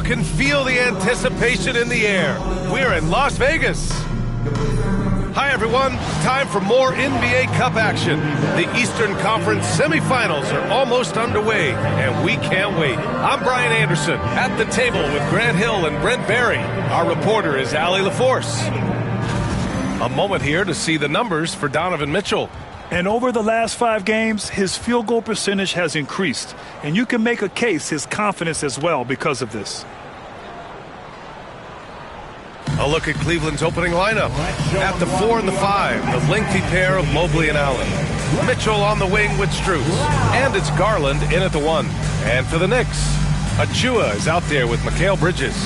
can feel the anticipation in the air. We're in Las Vegas. Hi, everyone. Time for more NBA Cup action. The Eastern Conference semifinals are almost underway, and we can't wait. I'm Brian Anderson, at the table with Grant Hill and Brent Barry. Our reporter is Allie LaForce. A moment here to see the numbers for Donovan Mitchell. And over the last 5 games, his field goal percentage has increased. And you can make a case his confidence as well because of this. A look at Cleveland's opening lineup. At the 4 and the 5, the lengthy pair of Mobley and Allen. Mitchell on the wing with Strus. And it's Garland in at the 1. And for the Knicks, Achua is out there with Mikal Bridges.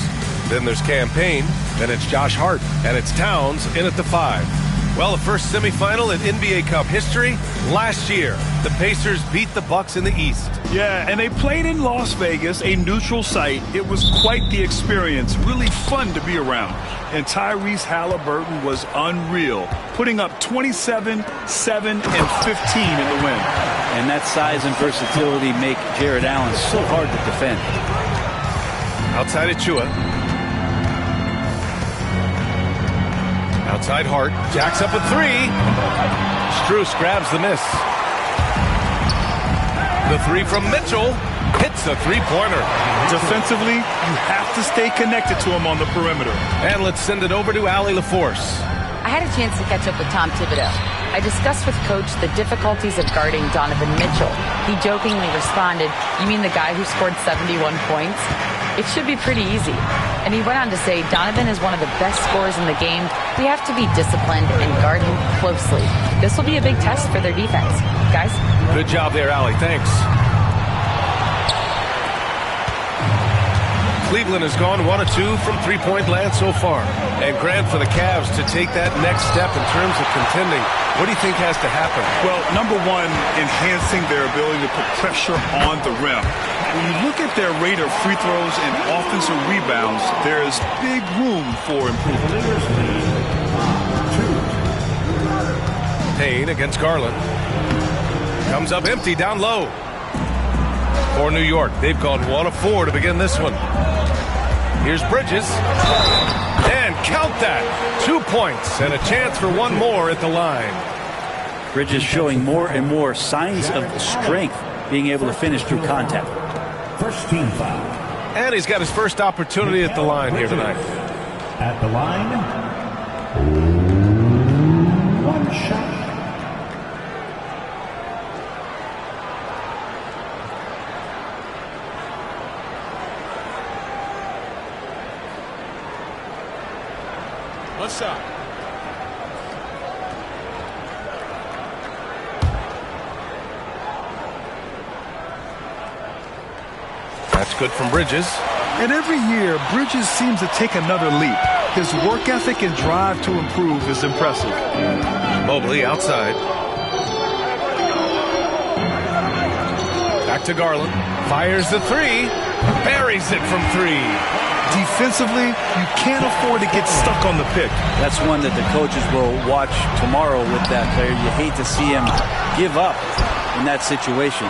Then there's Campaign. Then it's Josh Hart. And it's Towns in at the 5. Well, the first semifinal in NBA Cup history last year. The Pacers beat the Bucks in the East. Yeah, and they played in Las Vegas, a neutral site. It was quite the experience, really fun to be around. And Tyrese Halliburton was unreal, putting up 27, 7, and 15 in the win. And that size and versatility make Jared Allen so hard to defend. Outside Achua. Outside Hart, jacks up a 3. Strus grabs the miss. The 3 from Mitchell hits a 3-pointer. Defensively, you have to stay connected to him on the perimeter. And let's send it over to Allie LaForce. I had a chance to catch up with Tom Thibodeau. I discussed with Coach the difficulties of guarding Donovan Mitchell. He jokingly responded, "You mean the guy who scored 71 points? It should be pretty easy." And he went on to say, "Donovan is one of the best scorers in the game. We have to be disciplined and guard him closely. This will be a big test for their defense." Guys? Good job there, Allie. Thanks. Cleveland has gone 1 of 2 from three-point land so far. And Grant, for the Cavs to take that next step in terms of contending, what do you think has to happen? Well, number one, enhancing their ability to put pressure on the rim. When you look at their rate of free throws and offensive rebounds, there is big room for improvement. Payne against Garland. Comes up empty down low. For New York, they've gone 1 of 4 to begin this one. Here's Bridges. And count that. 2 points and a chance for one more at the line. Bridges showing more and more signs of strength, being able to finish through contact. First team foul. And he's got his first opportunity at the line here tonight. At the line, 1 shot. What's up? That's good from Bridges. And every year, Bridges seems to take another leap. His work ethic and drive to improve is impressive. Mobley outside. Back to Garland. Fires the 3. Buries it from 3. Defensively, you can't afford to get stuck on the pick. That's one that the coaches will watch tomorrow with that player. You hate to see him give up in that situation.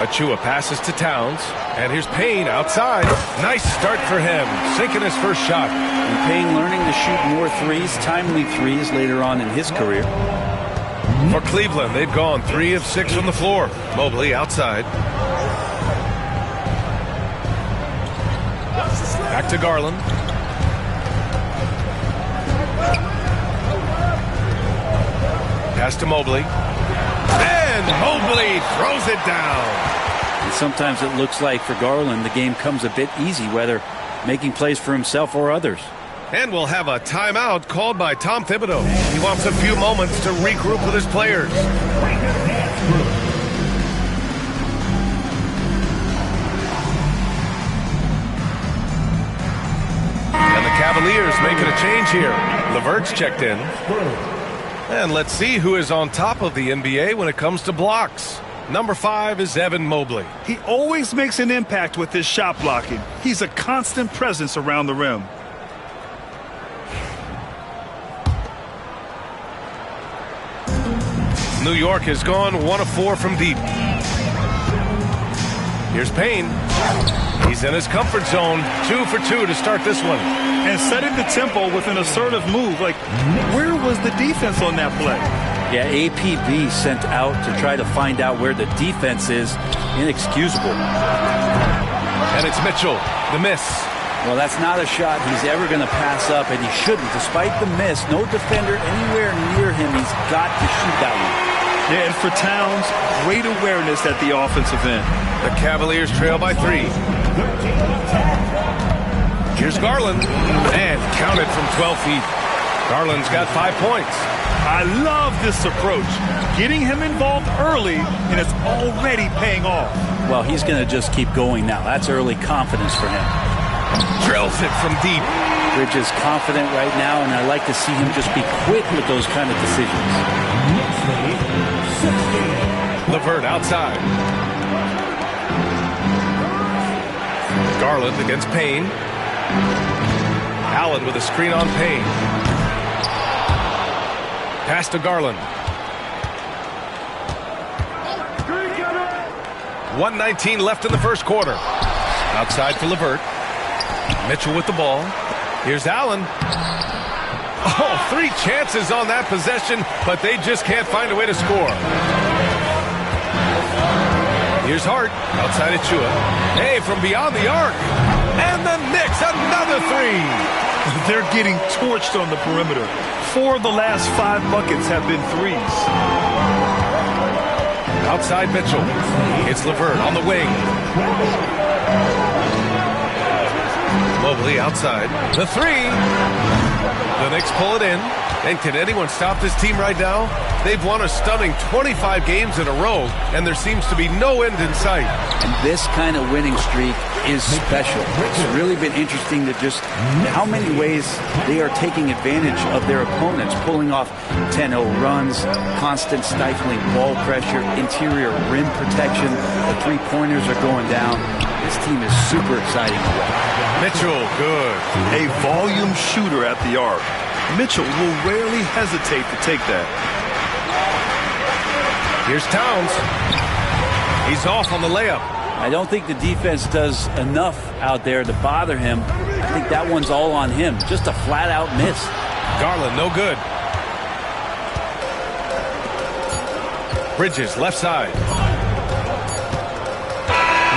Achua passes to Towns. And here's Payne outside. Nice start for him. Sinking his first shot. And Payne learning to shoot more threes, timely threes later on in his career. For Cleveland, they've gone 3 of 6 from the floor. Mobley outside. Back to Garland. Pass to Mobley. And Mobley throws it down. And sometimes it looks like for Garland the game comes a bit easy, whether making plays for himself or others. And we'll have a timeout called by Tom Thibodeau. He wants a few moments to regroup with his players. And the Cavaliers making a change here. LeVert's checked in. And let's see who is on top of the NBA when it comes to blocks. Number 5 is Evan Mobley. He always makes an impact with his shot blocking. He's a constant presence around the rim. New York has gone 1 of 4 from deep. Here's Payne. He's in his comfort zone. 2 for 2 to start this one. And setting the tempo with an assertive move. Like, where was the defense on that play? Yeah, APB sent out to try to find out where the defense is. Inexcusable. And it's Mitchell, the miss. Well, that's not a shot he's ever going to pass up, and he shouldn't. Despite the miss, no defender anywhere near him. He's got to shoot that one. Yeah, and for Towns, great awareness at the offensive end. The Cavaliers trail by 3. Here's Garland, and counted from 12 feet. Garland's got 5 points. I love this approach. Getting him involved early, and it's already paying off. Well, he's going to just keep going now. That's early confidence for him. Drills it from deep. Bridges confident right now, and I like to see him just be quick with those kind of decisions. LeVert outside. Garland against Payne. Allen with a screen on Payne. Pass to Garland. 1:19 left in the first quarter. Outside for LeVert. Mitchell with the ball. Here's Allen. Oh, 3 chances on that possession, but they just can't find a way to score. Here's Hart. Outside of Chua. Hey, from beyond the arc. And the Knicks, another 3. They're getting torched on the perimeter. 4 of the last 5 buckets have been threes. Outside Mitchell. It's LeVert on the wing. Mobley outside. The 3. The Knicks pull it in. And can anyone stop this team right now? They've won a stunning 25 games in a row, and there seems to be no end in sight. And this kind of winning streak is special. It's really been interesting to just how many ways they are taking advantage of their opponents, pulling off 10-0 runs, constant stifling ball pressure, interior rim protection. The three-pointers are going down. This team is super exciting to watch. Mitchell, good. A volume shooter at the arc. Mitchell will rarely hesitate to take that. Here's Towns. He's off on the layup. I don't think the defense does enough out there to bother him. I think that one's all on him. Just a flat-out miss. Garland, no good. Bridges, left side.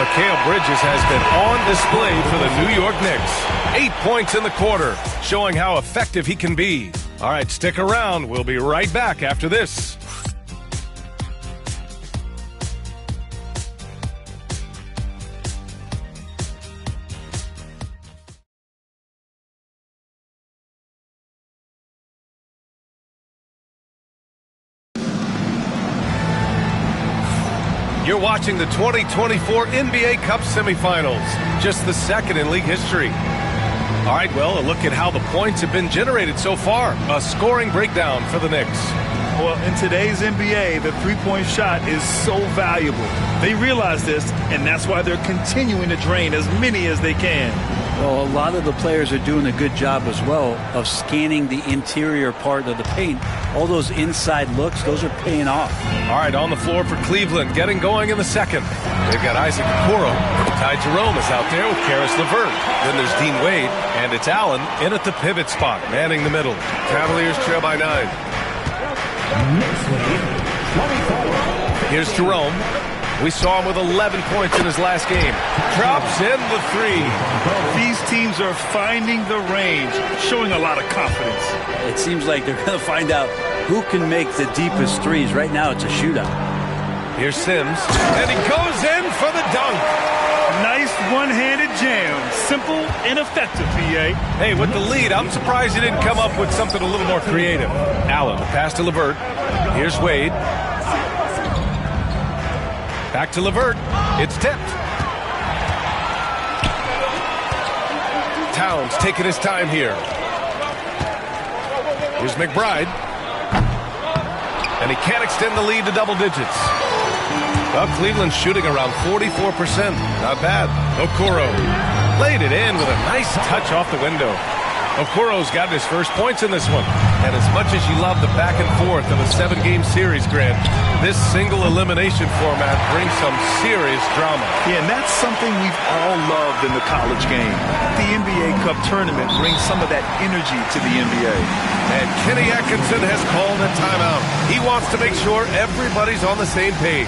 Mikal Bridges has been on display for the New York Knicks. 8 points in the quarter, showing how effective he can be. All right, stick around. We'll be right back after this. You're watching the 2024 NBA Cup semifinals, just the second in league history. All right, well, a look at how the points have been generated so far. A scoring breakdown for the Knicks. Well, in today's NBA, the three-point shot is so valuable. They realize this, and that's why they're continuing to drain as many as they can. Well, a lot of the players are doing a good job as well of scanning the interior part of the paint. All those inside looks, those are paying off. All right, on the floor for Cleveland, getting going in the second. They've got Isaac Okoro. Ty Jerome is out there with Karis LeVert. Then there's Dean Wade, and it's Allen in at the pivot spot, manning the middle. Cavaliers trail by 9. Here's Jerome. We saw him with 11 points in his last game. Drops in the 3. These teams are finding the range, showing a lot of confidence. It seems like they're going to find out who can make the deepest threes. Right now, it's a shootout. Here's Sims, and he goes in for the dunk. Nice one-handed jam. Simple and effective, PA. Hey, with the lead, I'm surprised he didn't come up with something a little more creative. Allen, pass to LeVert. Here's Wade. Back to LeVert. It's tipped. Towns taking his time here. Here's McBride. And he can't extend the lead to double digits. Well, Cleveland's shooting around 44%. Not bad. Okoro laid it in with a nice touch off the window. Okoro's got his first points in this one. And as much as you love the back and forth of a 7-game series, Grant, this single elimination format brings some serious drama. Yeah, and that's something we've all loved in the college game. The NBA Cup tournament brings some of that energy to the NBA. And Kenny Atkinson has called a timeout. He wants to make sure everybody's on the same page.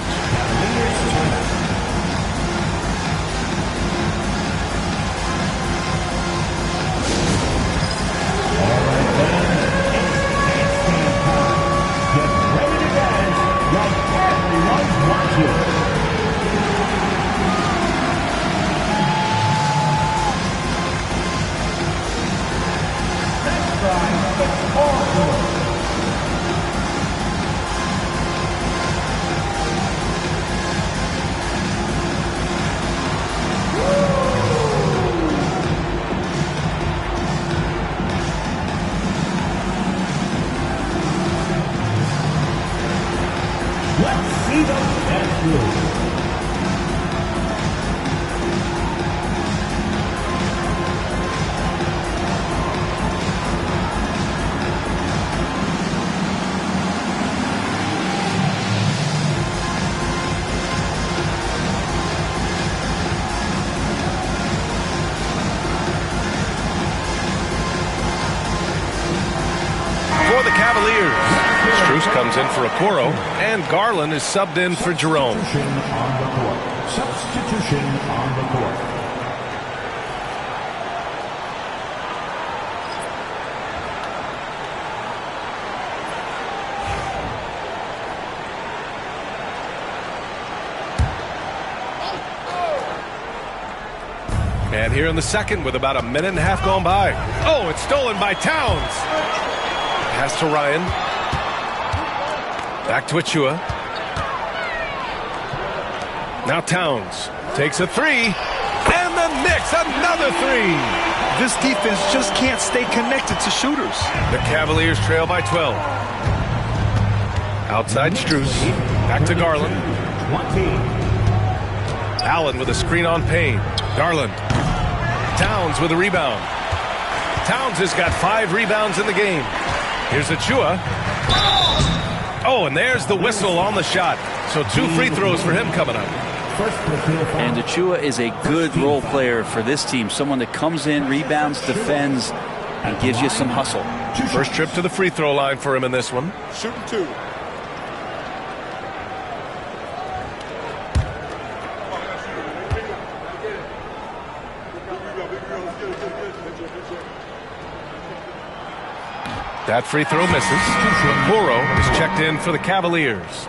For the Cavaliers, Strus comes in for Okoro, and Garland is subbed in for Jerome. Substitution on the court. And here in the second with about a minute and a half gone by. Oh, it's stolen by Towns. Pass to Ryan. Back to Achua. Now Towns takes a three. And the Knicks, another three. This defense just can't stay connected to shooters. The Cavaliers trail by 12. Outside Strus. Back to Garland. 20. Allen with a screen on Payne. Garland. Towns with a rebound. Towns has got 5 rebounds in the game. Here's Achua. Oh, and there's the whistle on the shot. So 2 free throws for him coming up. And Achua is a good role player for this team. Someone that comes in, rebounds, defends, and gives you some hustle. First trip to the free throw line for him in this one. Shooting 2. That free throw misses. Okoro is checked in for the Cavaliers.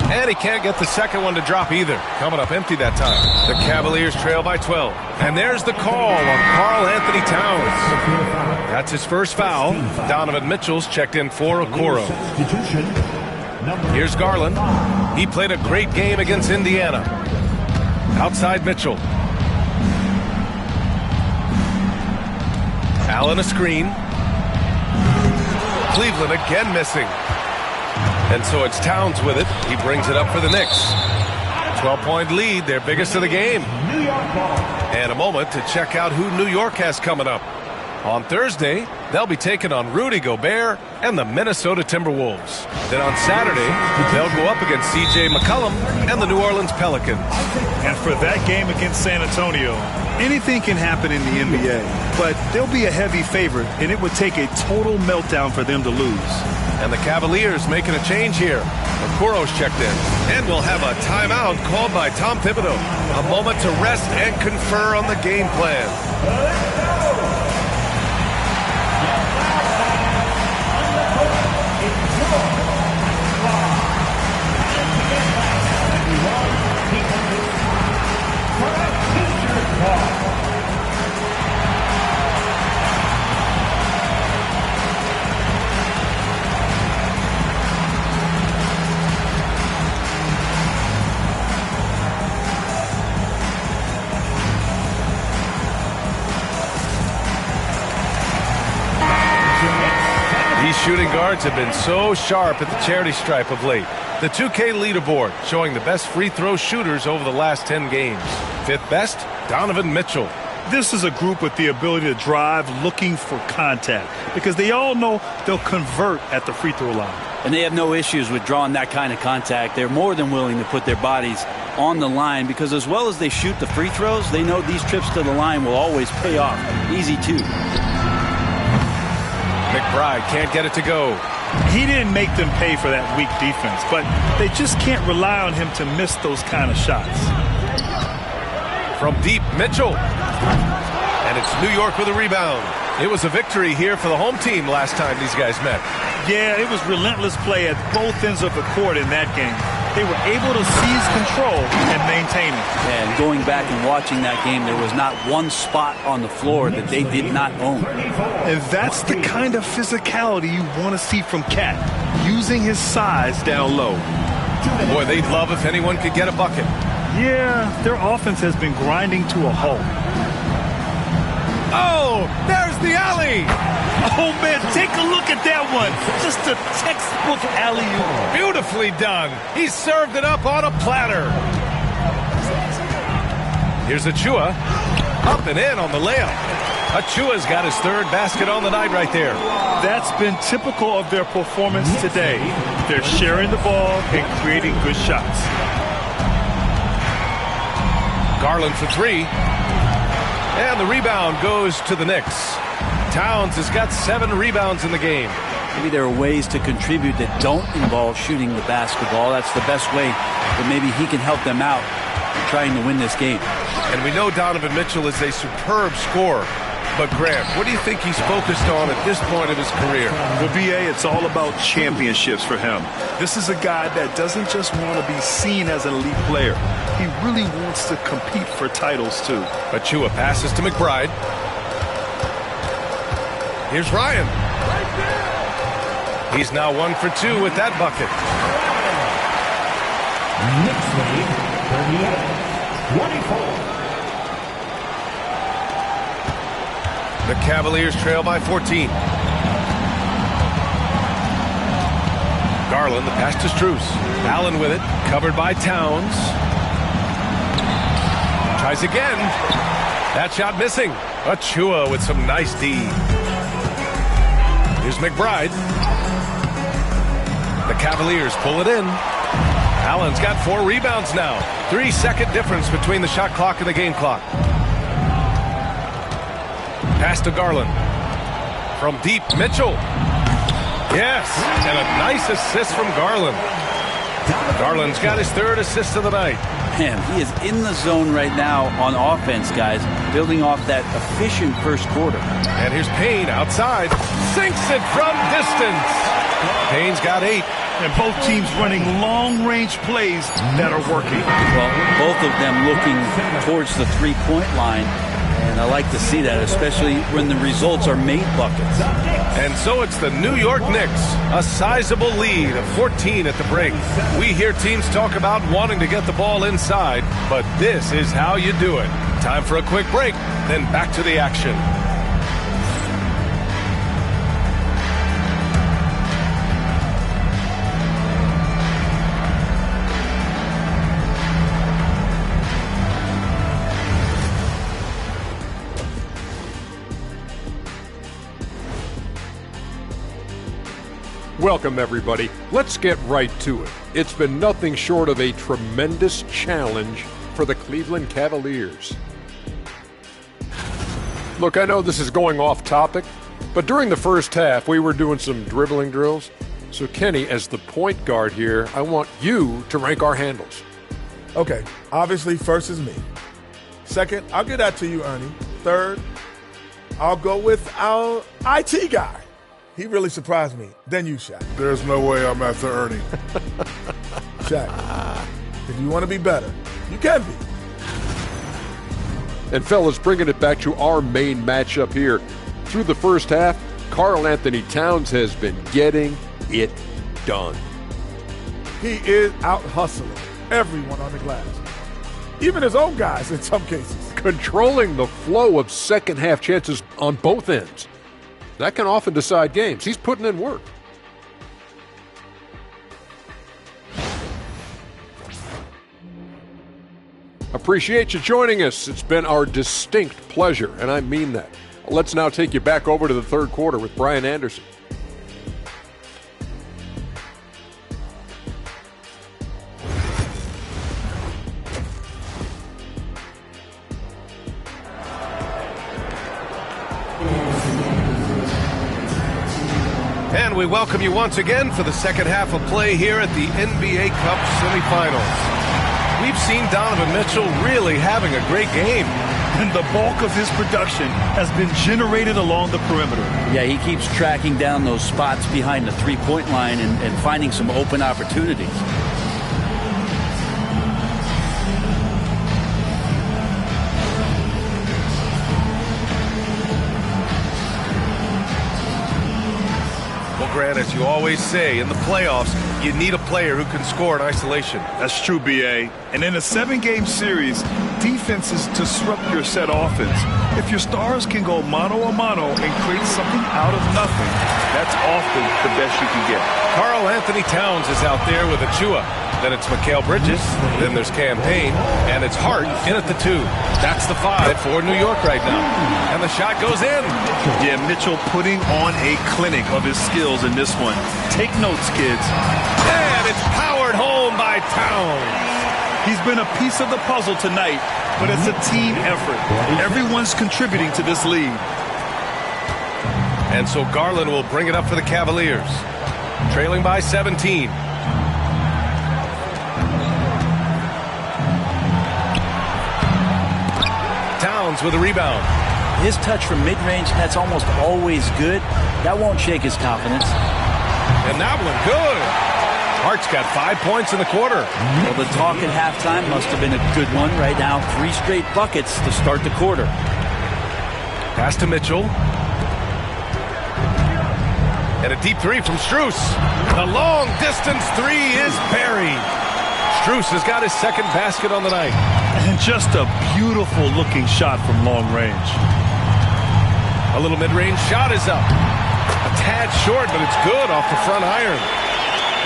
And he can't get the second one to drop either. Coming up empty that time. The Cavaliers trail by 12. And there's the call on Karl Anthony Towns. That's his first foul. Donovan Mitchell's checked in for Okoro. Here's Garland. He played a great game against Indiana. Outside Mitchell. Allen a screen. Cleveland again missing. And so it's Towns with it. He brings it up for the Knicks. 12-point lead, their biggest of the game. And a moment to check out who New York has coming up. On Thursday, they'll be taking on Rudy Gobert and the Minnesota Timberwolves. Then on Saturday, they'll go up against C.J. McCollum and the New Orleans Pelicans. And for that game against San Antonio, anything can happen in the NBA. But they'll be a heavy favorite, and it would take a total meltdown for them to lose. And the Cavaliers making a change here. Okoro's checked in. And we'll have a timeout called by Tom Thibodeau. A moment to rest and confer on the game plan. These shooting guards have been so sharp at the charity stripe of late. The 2K leaderboard showing the best free throw shooters over the last 10 games. 5th best, Donovan Mitchell. This is a group with the ability to drive looking for contact because they all know they'll convert at the free throw line. And they have no issues with drawing that kind of contact. They're more than willing to put their bodies on the line because as well as they shoot the free throws, they know these trips to the line will always pay off. Easy too. McBride can't get it to go. He didn't make them pay for that weak defense, but they just can't rely on him to miss those kind of shots. From deep, Mitchell. And it's New York with a rebound. It was a victory here for the home team last time these guys met. Yeah, it was relentless play at both ends of the court in that game. They were able to seize control and maintain it. And going back and watching that game, there was not one spot on the floor that they did not own. And that's the kind of physicality you want to see from Cat, using his size down low. Boy, they'd love if anyone could get a bucket. Yeah, their offense has been grinding to a halt. Oh, there's the alley. Oh, man, take a look at that one. Just a textbook alley-oop. Beautifully done. He served it up on a platter. Here's Achua. Up and in on the layup. Achua's got his third basket on the night right there. That's been typical of their performance today. They're sharing the ball and creating good shots. Garland for three. And the rebound goes to the Knicks. Towns has got 7 rebounds in the game. Maybe there are ways to contribute that don't involve shooting the basketball. That's the best way that maybe he can help them out in trying to win this game. And we know Donovan Mitchell is a superb scorer. But, Grant, what do you think he's focused on at this point of his career? Well, B.A., it's all about championships for him. This is a guy that doesn't just want to be seen as an elite player. He really wants to compete for titles, too. Achua passes to McBride. Here's Ryan. He's now 1 for 2 with that bucket. Knicks lead 38-24. The Cavaliers trail by 14. Garland, the pass to Strus. Allen with it, covered by Towns. Tries again. That shot missing. Achua with some nice D. Here's McBride. The Cavaliers pull it in. Allen's got 4 rebounds now. 3-second difference between the shot clock and the game clock. Pass to Garland. From deep, Mitchell. Yes, and a nice assist from Garland. Garland's got his 3rd assist of the night. Man, he is in the zone right now on offense, guys, building off that efficient first quarter. And here's Payne outside. Sinks it from distance. Payne's got 8. And both teams running long-range plays that are working. Well, both of them looking towards the three-point line. And I like to see that, especially when the results are made buckets. And so it's the New York Knicks, a sizable lead of 14 at the break. We hear teams talk about wanting to get the ball inside, but this is how you do it. Time for a quick break, then back to the action. Welcome, everybody. Let's get right to it. It's been nothing short of a tremendous challenge for the Cleveland Cavaliers. Look, I know this is going off topic, but during the first half, we were doing some dribbling drills. So, Kenny, as the point guard here, I want you to rank our handles. Okay, obviously, first is me. Second, I'll give that to you, Ernie. Third, I'll go with our IT guy. He really surprised me. Then you, Shaq. There's no way I'm after Ernie. Shaq, if you want to be better, you can be. And fellas, bringing it back to our main matchup here. Through the first half, Karl Anthony Towns has been getting it done. He is out hustling everyone on the glass. Even his own guys in some cases. Controlling the flow of second half chances on both ends. That can often decide games. He's putting in work. Appreciate you joining us. It's been our distinct pleasure, and I mean that. Let's now take you back over to the third quarter with Brian Anderson. And we welcome you once again for the second half of play here at the NBA Cup semifinals. We've seen Donovan Mitchell really having a great game. And the bulk of his production has been generated along the perimeter. Yeah, he keeps tracking down those spots behind the three-point line and finding some open opportunities. Grant, as you always say, in the playoffs, you need a player who can score in isolation. That's true, B.A. And in a 7-game series, defense is to disrupt your set offense. If your stars can go mano-a-mano and create something out of nothing, that's often the best you can get. Karl Anthony Towns is out there with Achua. Then it's Mikal Bridges. Then there's Cam Payne. And it's Hart in at the 2. That's the 5 for New York right now. And the shot goes in. Yeah, Mitchell putting on a clinic of his skills in this one. Take notes, kids. And it's powered home by Towns. He's been a piece of the puzzle tonight, but it's a team effort. Everyone's contributing to this lead. And so Garland will bring it up for the Cavaliers. Trailing by 17. Towns with a rebound. His touch from mid-range, that's almost always good. That won't shake his confidence. And that one good. Hart's got 5 points in the quarter. Well, the talk at halftime must have been a good one. Right now, 3 straight buckets to start the quarter. Pass to Mitchell. And a deep 3 from Strus. The long distance 3 is buried. Strus has got his second basket on the night. And just a beautiful looking shot from long range. A little mid-range shot is up. A tad short, but it's good off the front iron.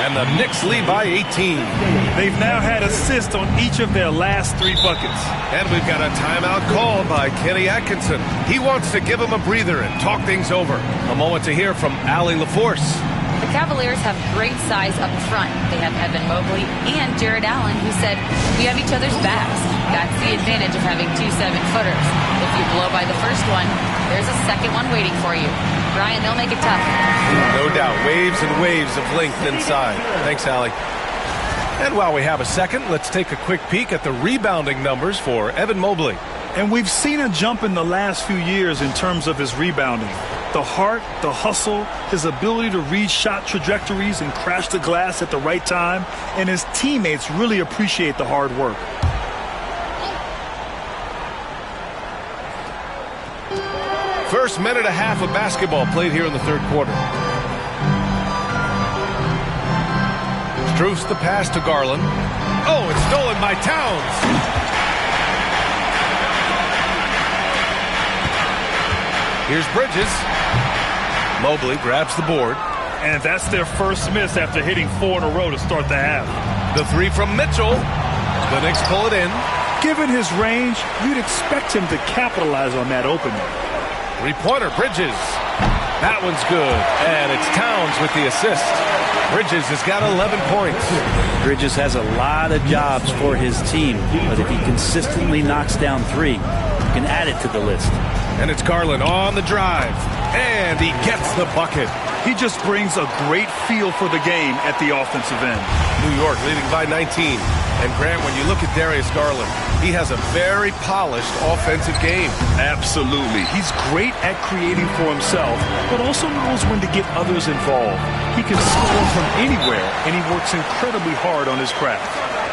And the Knicks lead by 18. They've now had assists on each of their last 3 buckets. And we've got a timeout called by Kenny Atkinson. He wants to give him a breather and talk things over. A moment to hear from Allie LaForce. The Cavaliers have great size up front. They have Evan Mobley and Jared Allen, who said, "We have each other's backs." That's the advantage of having 2 7-footers. If you blow by the first one, there's a second one waiting for you. Brian, they'll make it tough. No doubt. Waves and waves of length inside. Thanks, Allie. And while we have a second, let's take a quick peek at the rebounding numbers for Evan Mobley. And we've seen a jump in the last few years in terms of his rebounding. The heart, the hustle, his ability to read shot trajectories and crash the glass at the right time, and his teammates really appreciate the hard work. First minute and a half of basketball played here in the third quarter. Strus the pass to Garland. Oh, it's stolen by Towns. Here's Bridges. Mobley grabs the board. And that's their first miss after hitting 4 in a row to start the half. The 3 from Mitchell. The Knicks pull it in. Given his range, you'd expect him to capitalize on that opening. 3-pointer, Bridges. That one's good. And it's Towns with the assist. Bridges has got 11 points. Bridges has a lot of jobs for his team, but if he consistently knocks down 3, you can add it to the list. And it's Garland on the drive. And he gets the bucket. He just brings a great feel for the game at the offensive end. New York leading by 19. And Grant, when you look at Darius Garland, he has a very polished offensive game. Absolutely. He's great at creating for himself, but also knows when to get others involved. He can score from anywhere, and he works incredibly hard on his craft.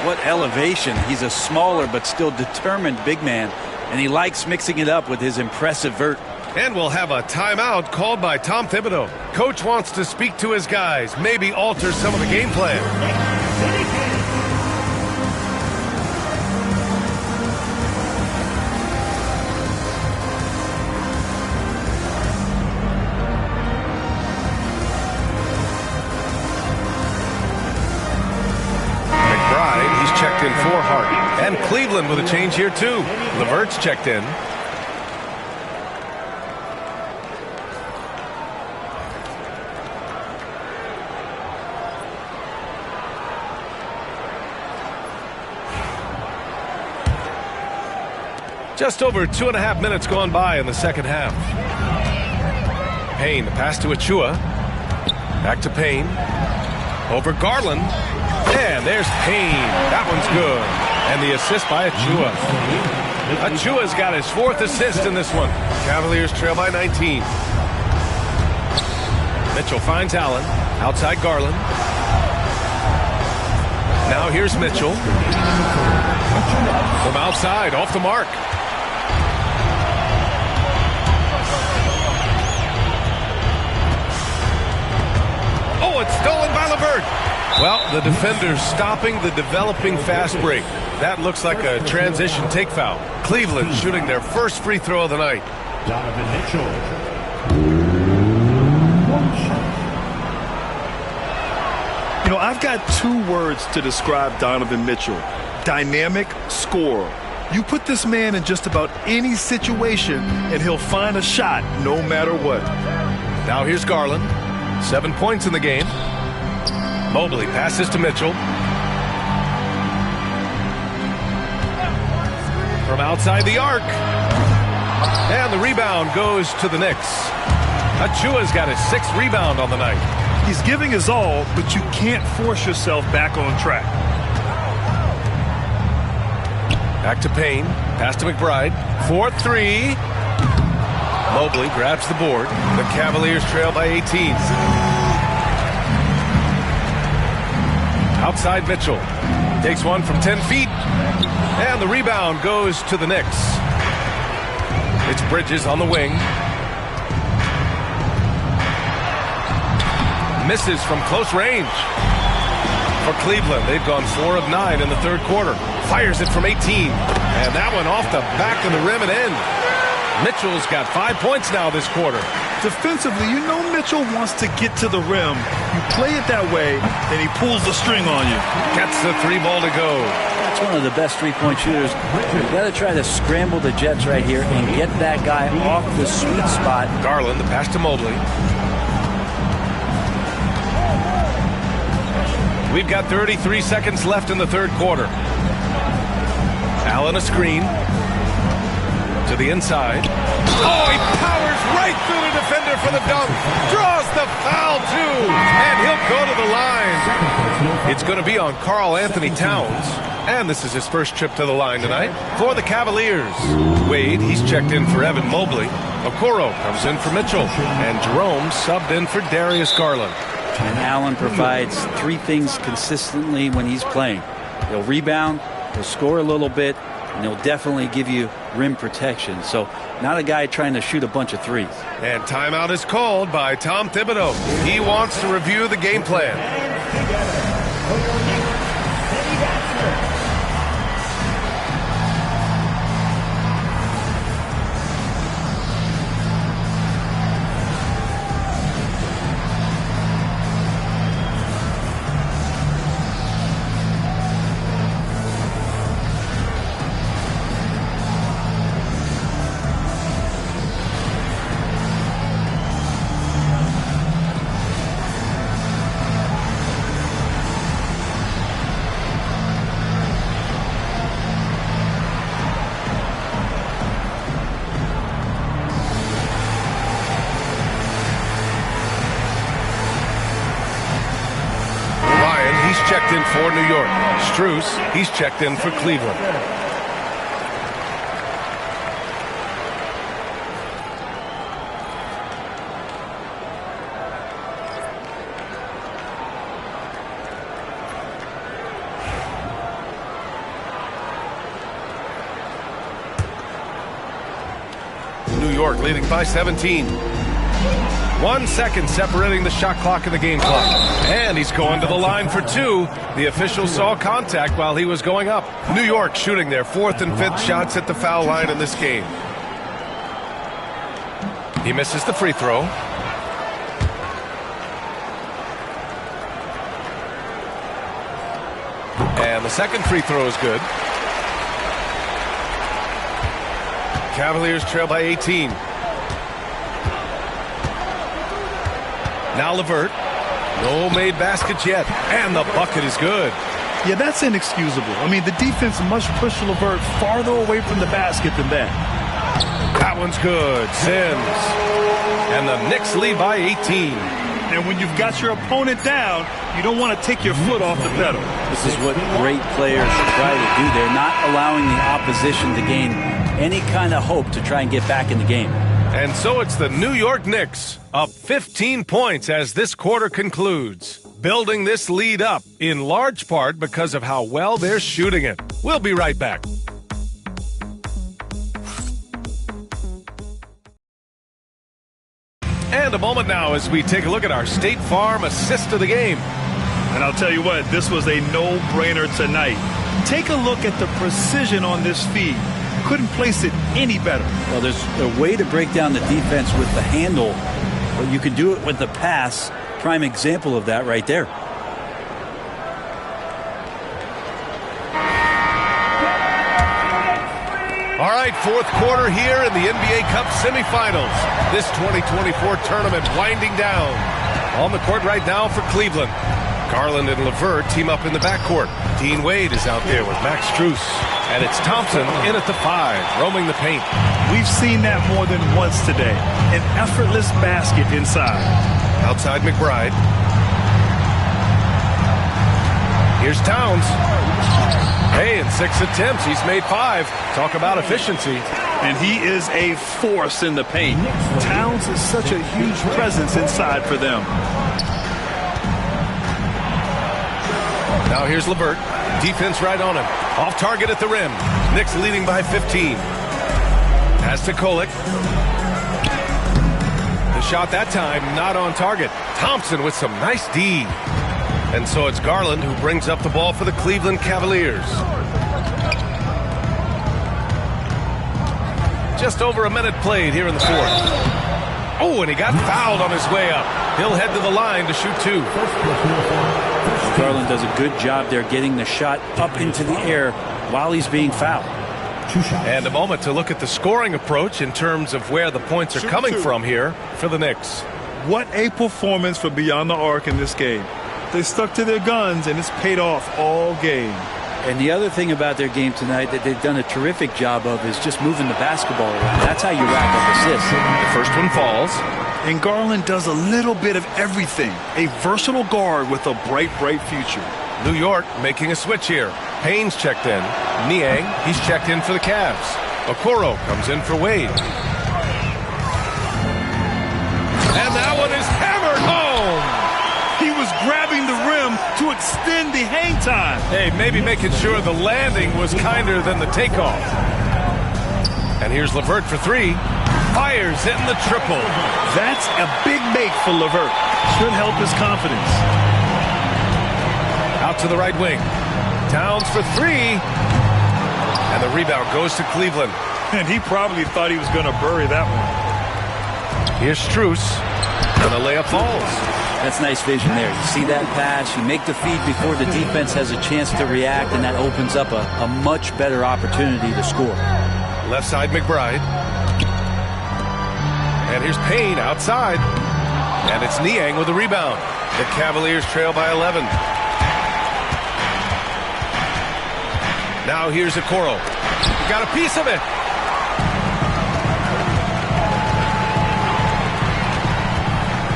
What elevation. He's a smaller but still determined big man, and he likes mixing it up with his impressive vert. And we'll have a timeout called by Tom Thibodeau. Coach wants to speak to his guys, maybe alter some of the game plan. McBride, he's checked in for Hart. And Cleveland with a change here, too. LeVert's checked in. Just over 2.5 minutes gone by in the second half. Payne, the pass to Achua. Back to Payne. Over Garland. And there's Payne. That one's good. And the assist by Achua. Achua's got his 4th assist in this one. Cavaliers trail by 19. Mitchell finds Allen. Outside Garland. Now here's Mitchell. From outside, off the mark. Oh, it's stolen by LeVert. Well, the defender's stopping the developing fast break. That looks like a transition take foul. Cleveland shooting their first free throw of the night. Donovan Mitchell. You know, I've got 2 words to describe Donovan Mitchell. Dynamic scorer. You put this man in just about any situation, and he'll find a shot no matter what. Now here's Garland. 7 points in the game. Mobley passes to Mitchell. From outside the arc. And the rebound goes to the Knicks. Achua's got his 6th rebound on the night. He's giving his all, but you can't force yourself back on track. Back to Payne. Pass to McBride. 4-3. Mobley grabs the board. The Cavaliers trail by 18. Outside Mitchell. Takes one from 10 feet. And the rebound goes to the Knicks. It's Bridges on the wing. Misses from close range. For Cleveland, they've gone 4 of 9 in the 3rd quarter. Fires it from 18. And that one off the back of the rim and in. Mitchell's got 5 points now this quarter. Defensively, you know Mitchell wants to get to the rim. You play it that way, and he pulls the string on you. Gets the 3 ball to go. That's one of the best three-point shooters. You've got to try to scramble the Jets right here and get that guy off the sweet spot. Garland, the pass to Mobley. We've got 33 seconds left in the 3rd quarter. Allen a screen. To the inside. Oh, he powers right through the defender for the dunk. Draws the foul, too. And he'll go to the line. It's going to be on Karl Anthony Towns. And this is his first trip to the line tonight for the Cavaliers. Wade, he's checked in for Evan Mobley. Okoro comes in for Mitchell. And Jerome subbed in for Darius Garland. And Allen provides 3 things consistently when he's playing. He'll rebound, he'll score a little bit, and he'll definitely give you rim protection. So not a guy trying to shoot a bunch of threes. And timeout is called by Tom Thibodeau. He wants to review the game plan. Checked in for New York. Strus, he's checked in for Cleveland. New York leading by 17. 1 second separating the shot clock and the game clock. And he's going to the line for 2. The official saw contact while he was going up. New York shooting their 4th and 5th shots at the foul line in this game. He misses the free throw. And the second free throw is good. Cavaliers trail by 18. Now LeVert. No made baskets yet. And the bucket is good. Yeah, that's inexcusable. I mean, the defense must push LeVert farther away from the basket than that. That one's good. Sims. And the Knicks lead by 18. And when you've got your opponent down, you don't want to take your foot off the pedal. This is what great players try to do. They're not allowing the opposition to gain any kind of hope to try and get back in the game. And so it's the New York Knicks up 15 points as this quarter concludes, building this lead up in large part because of how well they're shooting it. We'll be right back. And a moment now as we take a look at our State Farm assist of the game. And I'll tell you what, this was a no-brainer tonight. Take a look at the precision on this feed. Couldn't place it any better. Well, there's a way to break down the defense with the handle, but you can do it with the pass. Prime example of that right there. All right, fourth quarter here in the NBA Cup semifinals. This 2024 tournament winding down. On the court right now for Cleveland. Garland and LeVert team up in the backcourt. Dean Wade is out there with Max Strus. And it's Thompson in at the 5, roaming the paint. We've seen that more than once today. An effortless basket inside. Outside McBride. Here's Towns. Hey, in 6 attempts, he's made 5. Talk about efficiency. And he is a force in the paint. Towns is such a huge presence inside for them. Now here's LeVert. Defense right on him. Off target at the rim. Knicks leading by 15. Pass to Kolek. The shot that time not on target. Thompson with some nice D. And so it's Garland who brings up the ball for the Cleveland Cavaliers. Just over a minute played here in the fourth. Oh, and he got fouled on his way up. He'll head to the line to shoot 2. Garland does a good job there getting the shot up into the air while he's being fouled. And a moment to look at the scoring approach in terms of where the points are coming from here for the Knicks. What a performance for Beyond the Arc in this game. They stuck to their guns, and it's paid off all game. And the other thing about their game tonight that they've done a terrific job of is just moving the basketball around. That's how you rack up assists. The first one falls. And Garland does a little bit of everything. A versatile guard with a bright, bright future. New York making a switch here. Payne's checked in. Niang, he's checked in for the Cavs. Okoro comes in for Wade. And that one is hammered home. He was grabbing the rim to extend the hang time. Hey, maybe making sure the landing was kinder than the takeoff. And here's LeVert for 3. Fires in the triple. That's a big make for LeVert. Should help his confidence. Out to the right wing. Towns for 3. And the rebound goes to Cleveland. And he probably thought he was going to bury that one. Here's Strus. And the layup falls. That's nice vision there. You see that pass, you make the feed before the defense has a chance to react, and that opens up a much better opportunity to score. Left side McBride. And here's Payne outside. And it's Niang with the rebound. The Cavaliers trail by 11. Now here's Okoro. He got a piece of it.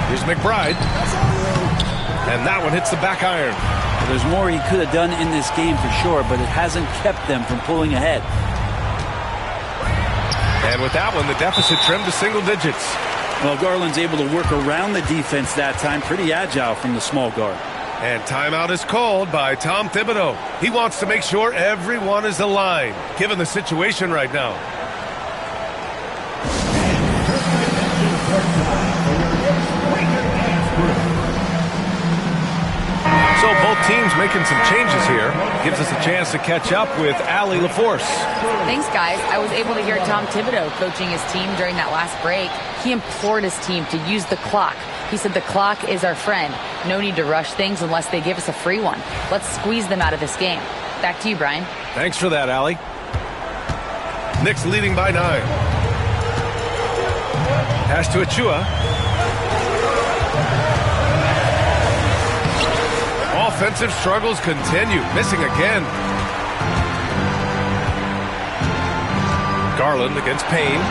Here's McBride. And that one hits the back iron. Well, there's more he could have done in this game for sure, but it hasn't kept them from pulling ahead. And with that one, the deficit trimmed to single digits. Well, Garland's able to work around the defense that time. Pretty agile from the small guard. And timeout is called by Tom Thibodeau. He wants to make sure everyone is aligned, given the situation right now. So both teams making some changes here. Gives us a chance to catch up with Allie LaForce. Thanks, guys. I was able to hear Tom Thibodeau coaching his team during that last break. He implored his team to use the clock, He said the clock is our friend. No need to rush things unless they give us a free one. Let's squeeze them out of this game. Back to you, Brian. Thanks for that, Allie. Knicks leading by 9. Pass to Achua. Offensive struggles continue. Missing again. Garland against Payne.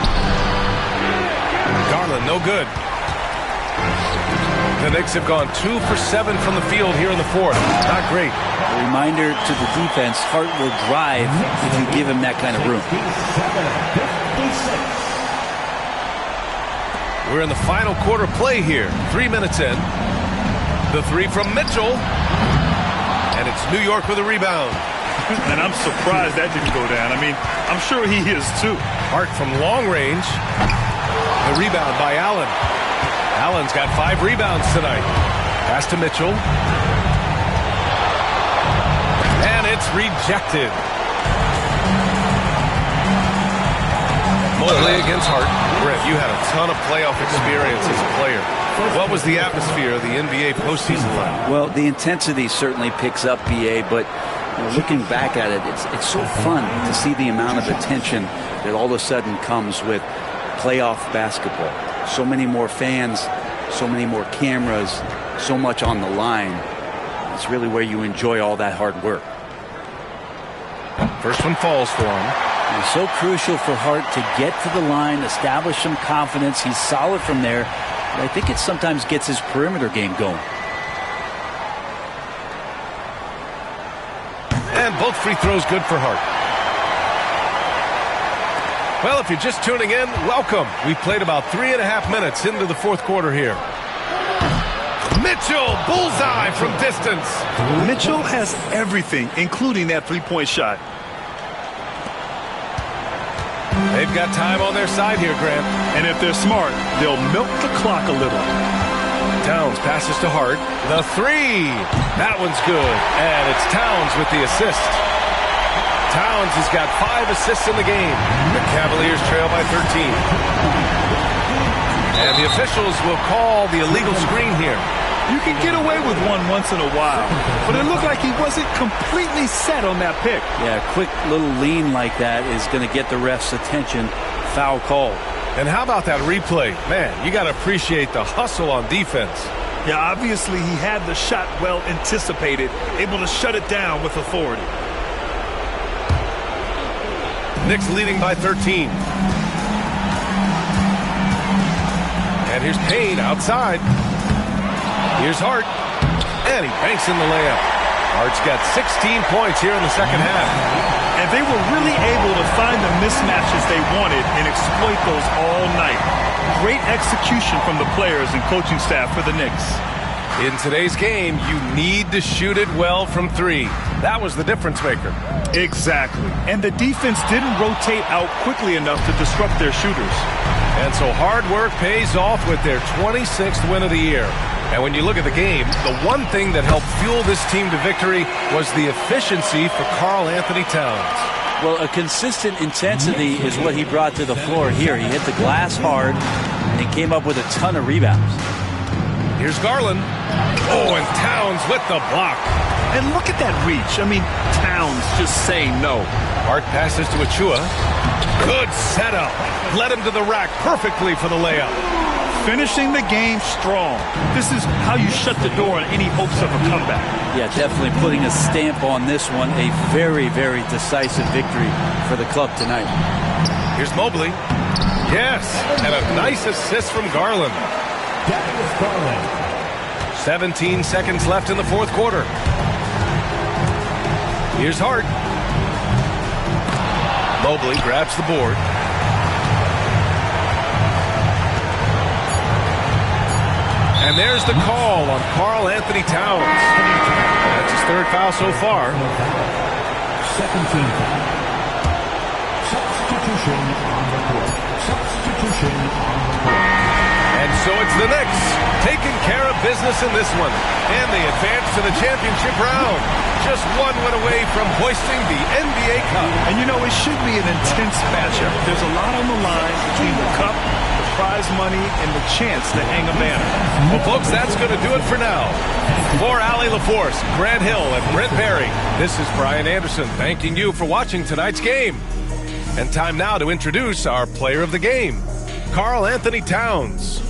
Garland, no good. The Knicks have gone 2 for 7 from the field here in the fourth. Not great. A reminder to the defense, Hart will drive if you give him that kind of room. We're in the final quarter play here. 3 minutes in. The three from Mitchell. And it's New York with a rebound. And I'm surprised that didn't go down. I mean, I'm sure he is too. Hart from long range. The rebound by Allen. Allen's got 5 rebounds tonight. Pass to Mitchell. And it's rejected. Mobley against Hart. Brett, you had a ton of playoff experience as a player. What was the atmosphere of the NBA postseason like? Well, the intensity certainly picks up, BA, but looking back at it, it's so fun to see the amount of attention that all of a sudden comes with playoff basketball. So many more fans, so many more cameras, so much on the line. It's really where you enjoy all that hard work. First one falls for him. It's so crucial for Hart to get to the line, establish some confidence. He's solid from there. But I think it sometimes gets his perimeter game going. And both free throws good for Hart. Well, if you're just tuning in, welcome. We played about 3.5 minutes into the fourth quarter here. Mitchell, bullseye from distance. Mitchell has everything, including that three-point shot. They've got time on their side here, Grant. And if they're smart, they'll milk the clock a little. Towns passes to Hart. The three. That one's good. And it's Towns with the assist. Towns has got 5 assists in the game. The Cavaliers trail by 13. And the officials will call the illegal screen here. You can get away with one once in a while, but it looked like he wasn't completely set on that pick. Yeah, a quick little lean like that is going to get the ref's attention. Foul call. And how about that replay? Man, you got to appreciate the hustle on defense. Yeah, obviously he had the shot well anticipated, able to shut it down with authority. Knicks leading by 13. And here's Payne outside. Here's Hart. And he banks in the layup. Hart's got 16 points here in the second half. And they were really able to find the mismatches they wanted and exploit those all night. Great execution from the players and coaching staff for the Knicks. In today's game, you need to shoot it well from 3. That was the difference maker. Exactly. And the defense didn't rotate out quickly enough to disrupt their shooters. And so hard work pays off with their 26th win of the year. And when you look at the game, the one thing that helped fuel this team to victory was the efficiency for Karl Anthony Towns. Well, a consistent intensity is what he brought to the floor here. He hit the glass hard and came up with a ton of rebounds. Here's Garland. Oh, and Towns with the block. And look at that reach. I mean, Towns just saying no. Hart passes to Achua. Good setup. Led him to the rack perfectly for the layup. Finishing the game strong. This is how you shut the door on any hopes of a comeback. Yeah, definitely putting a stamp on this one. A very, very decisive victory for the club tonight. Here's Mobley. Yes, and a nice assist from Garland. 17 seconds left in the fourth quarter. Here's Hart. Mobley grabs the board. And there's the call on Karl Anthony Towns. That's his 3rd foul so far. 17 foul. Substitution on the court. Substitution on the court. And so it's the Knicks taking care of business in this one. And they advance to the championship round. Just one win away from hoisting the NBA Cup. And you know, it should be an intense matchup. There's a lot on the line between the cup, the prize money and the chance to hang a banner. Well, folks, that's going to do it for now. For Allie LaForce, Grant Hill, and Brent Barry, this is Brian Anderson thanking you for watching tonight's game. And time now to introduce our player of the game, Karl Anthony Towns.